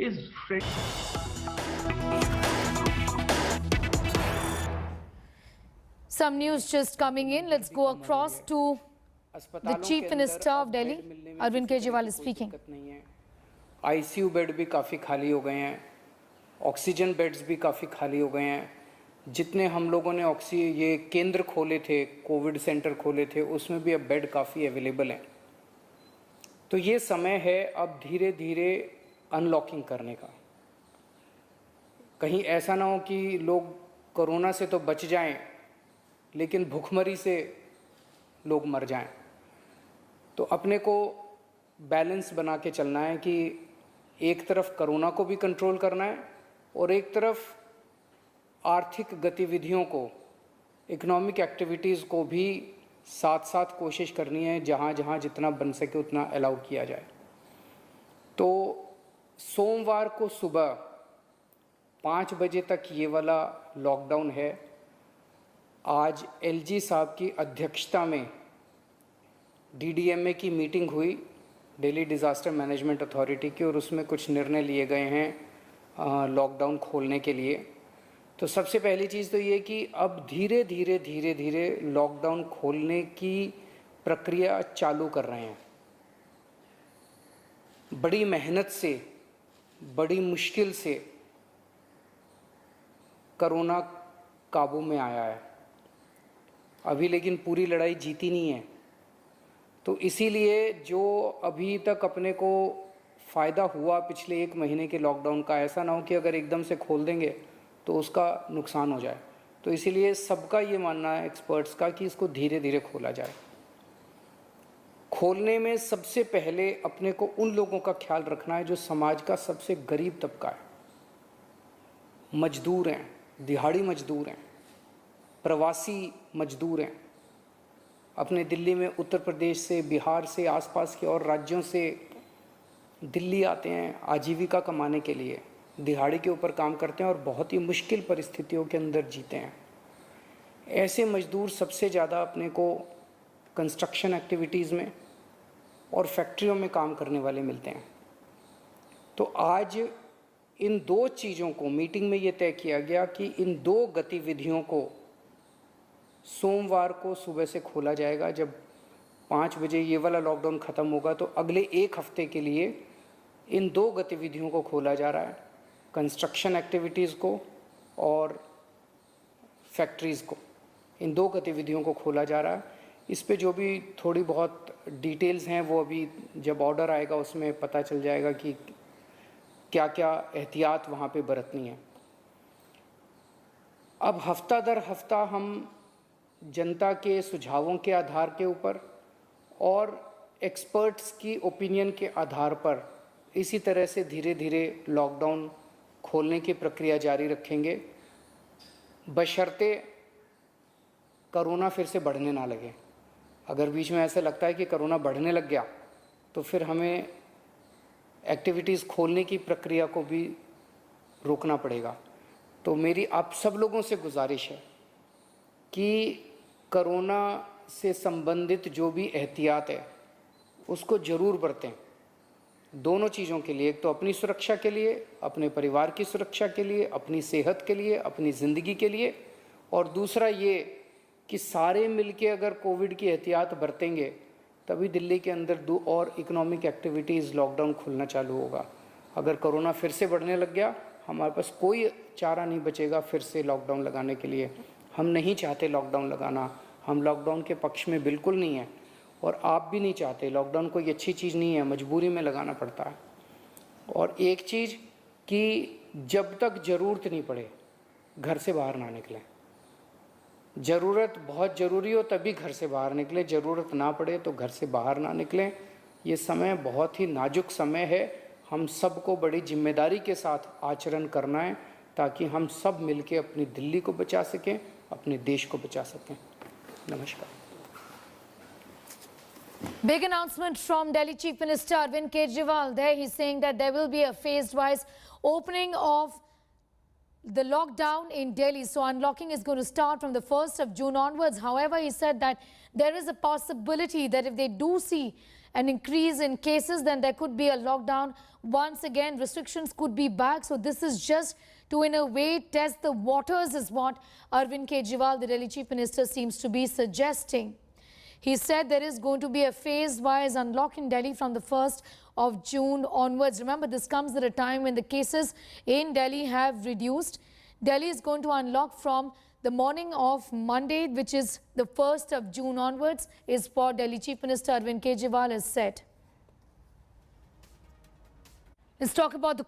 is Some news just coming in. Let's go across to the Chief Minister of Delhi. Arvind Kejriwal is speaking. ICU bed भी काफ़ी खाली हो गए हैं, oxygen beds भी काफ़ी खाली हो गए हैं। जितने हम लोगों ने ये केंद्र खोले थे, कोविड सेंटर खोले थे, उसमें भी अब बेड काफ़ी अवेलेबल हैं। तो ये समय है अब धीरे धीरे अनलॉकिंग करने का। कहीं ऐसा ना हो कि लोग कोरोना से तो बच जाएं, लेकिन भूखमरी से लोग मर जाएं। तो अपने को बैलेंस बना के चलना है कि एक तरफ कोरोना को भी कंट्रोल करना है और एक तरफ आर्थिक गतिविधियों को, इकोनॉमिक एक्टिविटीज़ को भी साथ साथ कोशिश करनी है, जहाँ जहाँ जितना बन सके उतना अलाउ किया जाए। तो सोमवार को सुबह 5 बजे तक ये वाला लॉकडाउन है। आज एलजी साहब की अध्यक्षता में डीडीएमए की मीटिंग हुई, दिल्ली डिज़ास्टर मैनेजमेंट अथॉरिटी की, और उसमें कुछ निर्णय लिए गए हैं लॉकडाउन खोलने के लिए। तो सबसे पहली चीज़ तो ये कि अब धीरे धीरे लॉकडाउन खोलने की प्रक्रिया चालू कर रहे हैं। बड़ी मेहनत से, बड़ी मुश्किल से कोरोना काबू में आया है अभी, लेकिन पूरी लड़ाई जीती नहीं है। तो इसीलिए जो अभी तक अपने को फ़ायदा हुआ पिछले 1 महीने के लॉकडाउन का, ऐसा ना हो कि अगर एकदम से खोल देंगे तो उसका नुकसान हो जाए। तो इसीलिए सबका ये मानना है, एक्सपर्ट्स का, कि इसको धीरे धीरे खोला जाए। खोलने में सबसे पहले अपने को उन लोगों का ख्याल रखना है जो समाज का सबसे गरीब तबका है। मजदूर हैं, दिहाड़ी मजदूर हैं, प्रवासी मजदूर हैं। अपने दिल्ली में उत्तर प्रदेश से, बिहार से, आसपास के और राज्यों से दिल्ली आते हैं आजीविका कमाने के लिए, दिहाड़ी के ऊपर काम करते हैं और बहुत ही मुश्किल परिस्थितियों के अंदर जीते हैं। ऐसे मजदूर सबसे ज़्यादा अपने को कंस्ट्रक्शन एक्टिविटीज़ में और फैक्ट्रियों में काम करने वाले मिलते हैं। तो आज इन 2 चीज़ों को मीटिंग में ये तय किया गया कि इन 2 गतिविधियों को सोमवार को सुबह से खोला जाएगा। जब 5 बजे ये वाला लॉकडाउन ख़त्म होगा तो अगले 1 हफ्ते के लिए इन 2 गतिविधियों को खोला जा रहा है, कंस्ट्रक्शन एक्टिविटीज़ को और फैक्ट्रीज़ को। इन 2 गतिविधियों को खोला जा रहा है। इस पे जो भी थोड़ी बहुत डिटेल्स हैं वो अभी जब ऑर्डर आएगा उसमें पता चल जाएगा कि क्या क्या एहतियात वहाँ पे बरतनी है। अब हफ्ता दर हफ्ता हम जनता के सुझावों के आधार के ऊपर और एक्सपर्ट्स की ओपिनियन के आधार पर इसी तरह से धीरे धीरे लॉकडाउन खोलने की प्रक्रिया जारी रखेंगे, बशर्ते कोरोना फिर से बढ़ने ना लगे। अगर बीच में ऐसा लगता है कि कोरोना बढ़ने लग गया तो फिर हमें एक्टिविटीज़ खोलने की प्रक्रिया को भी रोकना पड़ेगा। तो मेरी आप सब लोगों से गुजारिश है कि कोरोना से संबंधित जो भी एहतियात है उसको ज़रूर बरतें, दोनों चीज़ों के लिए। एक तो अपनी सुरक्षा के लिए, अपने परिवार की सुरक्षा के लिए, अपनी सेहत के लिए, अपनी ज़िंदगी के लिए, और दूसरा ये कि सारे मिलके अगर कोविड की एहतियात बरतेंगे तभी दिल्ली के अंदर 2 और इकोनॉमिक एक्टिविटीज़ लॉकडाउन खुलना चालू होगा। अगर कोरोना फिर से बढ़ने लग गया, हमारे पास कोई चारा नहीं बचेगा फिर से लॉकडाउन लगाने के लिए। हम नहीं चाहते लॉकडाउन लगाना, हम लॉकडाउन के पक्ष में बिल्कुल नहीं हैं, और आप भी नहीं चाहते। लॉकडाउन कोई अच्छी चीज़ नहीं है, मजबूरी में लगाना पड़ता है। और एक चीज़ कि जब तक ज़रूरत नहीं पड़े घर से बाहर ना निकलें। ज़रूरत बहुत ज़रूरी हो तभी घर से बाहर निकलें, ज़रूरत ना पड़े तो घर से बाहर ना निकलें। ये समय बहुत ही नाजुक समय है, हम सबको बड़ी जिम्मेदारी के साथ आचरण करना है ताकि हम सब मिलके अपनी दिल्ली को बचा सकें, अपने देश को बचा सकें। नमस्कार। Big announcement from Delhi Chief Minister Arvind Kejriwal. There he's saying that there will be a phased-wise opening of the lockdown in Delhi. So unlocking is going to start from the 1st of June onwards. However, he said that there is a possibility that if they do see an increase in cases, then there could be a lockdown. Once again, restrictions could be back. So this is just to, in a way, test the waters, is what Arvind Kejriwal, the Delhi Chief Minister, seems to be suggesting. He said there is going to be a phase-wise unlock in Delhi from the 1st of June onwards. Remember, this comes at a time when the cases in Delhi have reduced. Delhi is going to unlock from the morning of Monday, which is the 1st of June onwards, is what Delhi Chief Minister Arvind Kejriwal has said. Let's talk about the